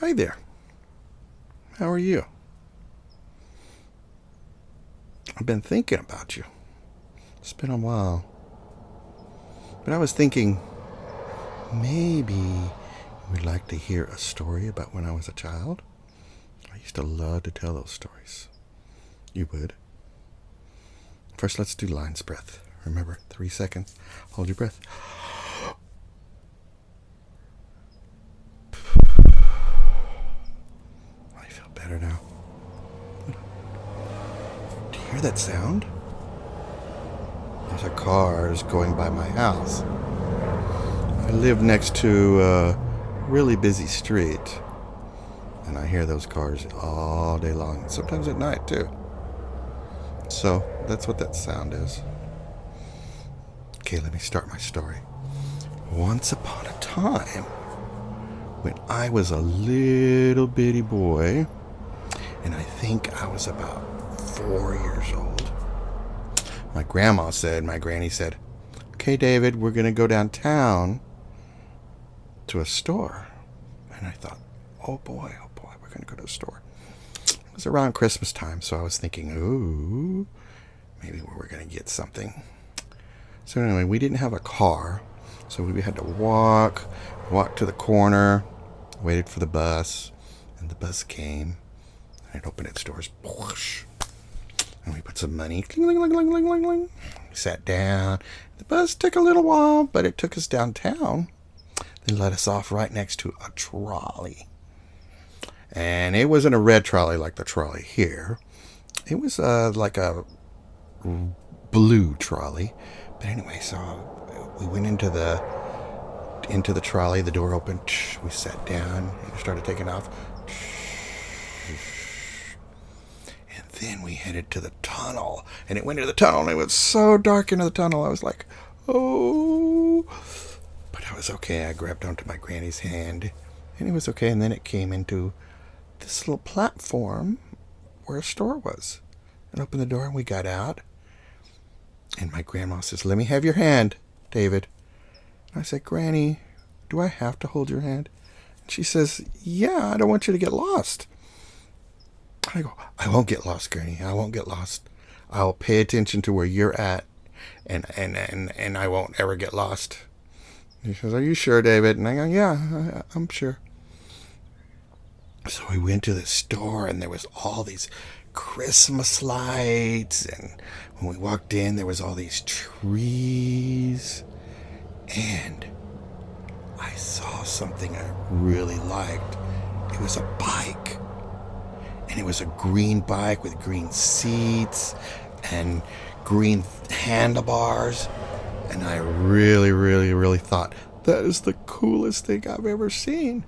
Hi there. How are you? I've been thinking about you. It's been a while. But I was thinking maybe you would like to hear a story about when I was a child. I used to love to tell those stories. You would? First, let's do lion's breath. Remember, 3 seconds. Hold your breath. I feel better now. Do you hear that sound? There's a cars going by my house. I live next to a really busy street, and I hear those cars all day long, sometimes at night too. So that's what that sound is. Okay, let me start my story. Once upon a time, when I was a little bitty boy, and I think I was about 4 years old, my granny said, "Okay, David, we're going to go downtown to a store." And I thought, oh boy, we're going to go to a store. It was around Christmas time, so I was thinking, ooh, maybe we're going to get something. So anyway, we didn't have a car, so we had to walk to the corner, waited for the bus, and the bus came, and it opened its doors, whoosh, and we put some money, cling, cling, cling, cling, cling, cling. We sat down. The bus took a little while, but it took us downtown. Then let us off right next to a trolley. And it wasn't a red trolley like the trolley here. It was like a blue trolley. But anyway, so we went into the trolley. The door opened. We sat down and started taking off. And then we headed to the tunnel. And it went into the tunnel, and it was so dark into the tunnel. I was like, oh. But I was okay. I grabbed onto my granny's hand, and it was okay. And then it came into this little platform where a store was. And opened the door, and we got out. And my grandma says, "Let me have your hand, David." And I said, "Granny, do I have to hold your hand?" And she says, "Yeah, I don't want you to get lost." I go, "I won't get lost, Granny. I won't get lost. I'll pay attention to where you're at, and I won't ever get lost." He says, "Are you sure, David?" And I go, "Yeah, I'm sure." So we went to the store, and there was all these Christmas lights, and when we walked in, there was all these trees, and I saw something I really liked. It was a bike, and it was a green bike with green seats and green handlebars, and I really, really, really thought, that is the coolest thing I've ever seen.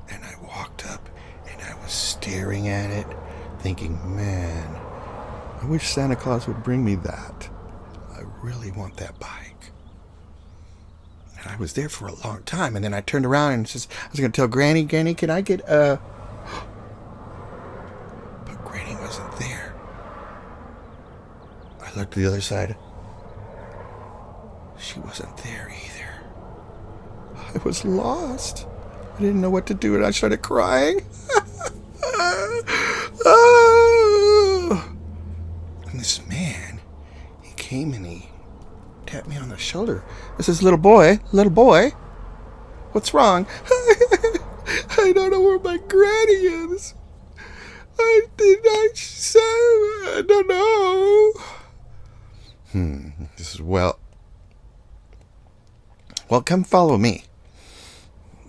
And I walked up, and I was staring at it, thinking, man, I wish Santa Claus would bring me that. I really want that bike. And I was there for a long time, and then I turned around and says, I was going to tell Granny, can I get a... But Granny wasn't there. I looked to the other side. She wasn't there either. I was lost. I didn't know what to do, and I started crying. And this man, he came and he tapped me on the shoulder. This is little boy, what's wrong? I don't know where my granny is. I don't know. This is well, come follow me.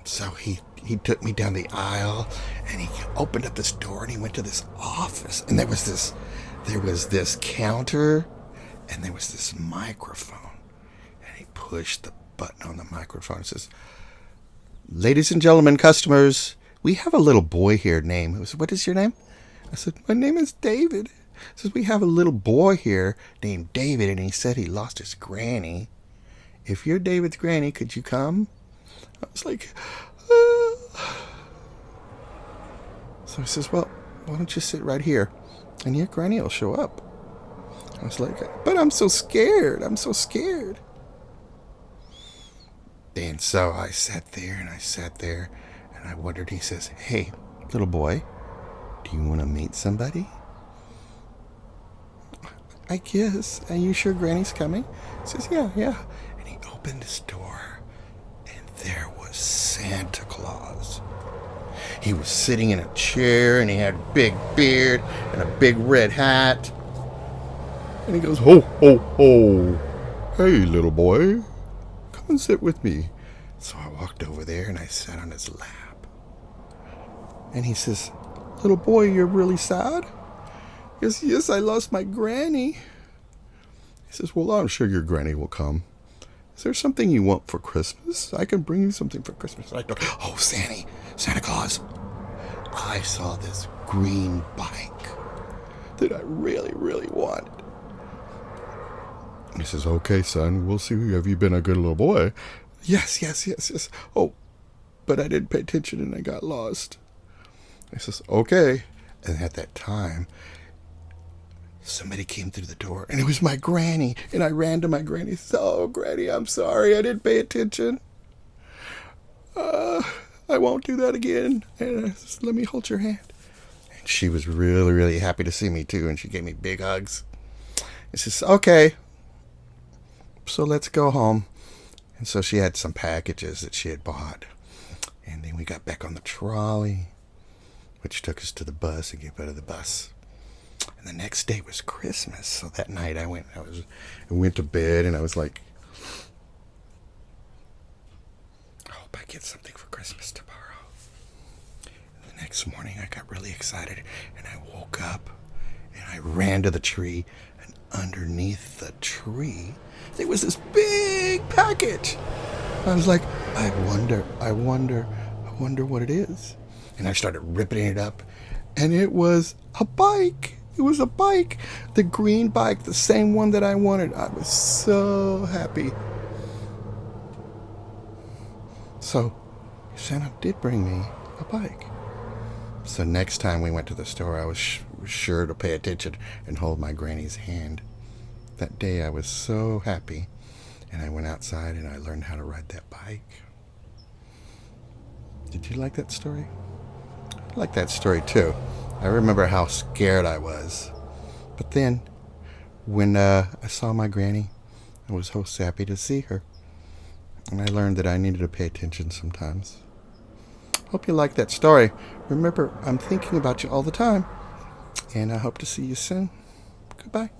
So he took me down the aisle, and he opened up this door, and he went to this office, and there was this counter, and there was this microphone, and he pushed the button on the microphone. It says, "Ladies and gentlemen, customers, we have a little boy here named..." I said, "What is your name?" I said, "My name is David." He says, "We have a little boy here named David, and he said he lost his granny. If you're David's granny, could you come?" I was like, So he says, "Well, why don't you sit right here, and your granny will show up." I was like, "But I'm so scared. I'm so scared." And so I sat there, and And I wondered, he says, "Hey, little boy, do you want to meet somebody?" "I guess. Are you sure Granny's coming?" He says, "Yeah, yeah." And he opened his door, and there was Santa Claus. He was sitting in a chair, and he had a big beard and a big red hat. And he goes, "Ho, ho, ho. Hey, little boy, come and sit with me." So I walked over there, and I sat on his lap. And he says, "Little boy, you're really sad?" "Yes, yes, I lost my granny." He says, "Well, I'm sure your granny will come. Is there something you want for Christmas? I can bring you something for Christmas." And I go, "Oh, Santa Claus, I saw this green bike that I really, really wanted." He says, "Okay, son, we'll see. Have you been a good little boy?" "Yes, yes, yes, yes. Oh, but I didn't pay attention and I got lost." He says, "Okay." And at that time, somebody came through the door, and it was my granny. And I ran to my granny. "Oh, Granny, I'm sorry. I didn't pay attention. I won't do that again. And I said, let me hold your hand." And she was really, really happy to see me, too. And she gave me big hugs. He says, "Okay, so let's go home." And so she had some packages that she had bought. And then we got back on the trolley, which took us to the bus and get out of the bus. And the next day was Christmas. So that night I went to bed, and I was like, I hope I get something for Christmas tomorrow. And the next morning I got really excited, and I woke up and I ran to the tree, and underneath the tree there was this big package. I was like, I wonder what it is. And I started ripping it up, and it was a bike. It was a bike, the green bike, the same one that I wanted. I was so happy. So Santa did bring me a bike. So next time we went to the store, I was sure to pay attention and hold my granny's hand. That day I was so happy, and I went outside and I learned how to ride that bike. Did you like that story? I like that story too. I remember how scared I was. But then, when I saw my granny, I was so happy to see her. And I learned that I needed to pay attention sometimes. Hope you like that story. Remember, I'm thinking about you all the time. And I hope to see you soon. Goodbye.